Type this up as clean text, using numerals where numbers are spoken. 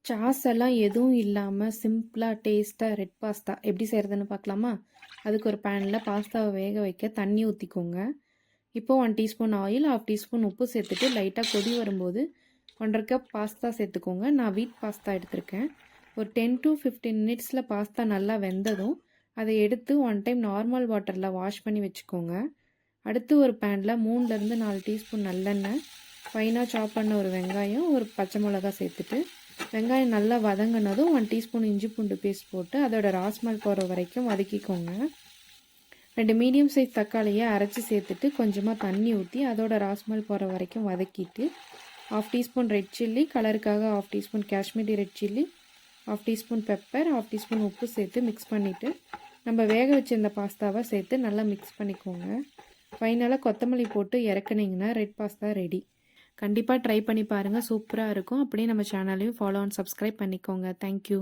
Sauce எல்லாம் எதுவும் இல்லாமல் சிம்பிளாக டேஸ்ட்டாக ரெட் பாஸ்தா எப்படி செய்கிறதுன்னு பார்க்கலாமா? அதுக்கு ஒரு பேனில் பாஸ்தாவை வேக வைக்க தண்ணி ஊற்றிக்கோங்க. இப்போது 1 டீஸ்பூன் ஆயில், 1/2 டீஸ்பூன் உப்பு சேர்த்துட்டு லைட்டாக கொதி வரும்போது 1/2 கப் பாஸ்தா சேர்த்துக்கோங்க. நான் வீட் பாஸ்தா எடுத்திருக்கேன். ஒரு 10 to 15 மினிட்ஸில் பாஸ்தா நல்லா வெந்ததும் அதை எடுத்து 1 டைம் நார்மல் வாட்டரில் வாஷ் பண்ணி வச்சுக்கோங்க. அடுத்து ஒரு பேனில் 3லேருந்து 4 டீஸ்பூன் நல்லெண்ணெய், ஃபைனாக சாப் பண்ண ஒரு வெங்காயம், ஒரு பச்சை மிளகா சேர்த்துட்டு வெங்காயம் நல்லா வதங்கினதும் 1 டீஸ்பூன் இஞ்சி பூண்டு பேஸ்ட் போட்டு அதோட ராஸ்மல் போகிற வரைக்கும் வதக்கிக்கோங்க. 2 மீடியம் சைஸ் தக்காளியை அரைச்சி சேர்த்துட்டு கொஞ்சமாக தண்ணி ஊற்றி அதோட ராஸ்மல் போகிற வரைக்கும் வதக்கிட்டு 1/2 டீஸ்பூன் ரெட் சில்லி, கலருக்காக 1/2 teaspoon Kashmiri red chilli, 1/2 teaspoon pepper, 1/2 teaspoon உப்பு சேர்த்து மிக்ஸ் பண்ணிவிட்டு நம்ம வேக வச்சிருந்த பாஸ்தாவை சேர்த்து நல்லா மிக்ஸ் பண்ணிக்கோங்க. ஃபைனலாக கொத்தமல்லி போட்டு இறக்குனீங்கன்னா ரெட் பாஸ்தா ரெடி. கண்டிப்பாக ட்ரை பண்ணி பாருங்கள், சூப்பராக இருக்கும். அப்படியே நம்ம சேனலையும் ஃபாலோ அண்ட் சப்ஸ்கிரைப் பண்ணிக்கோங்க. தேங்க்யூ.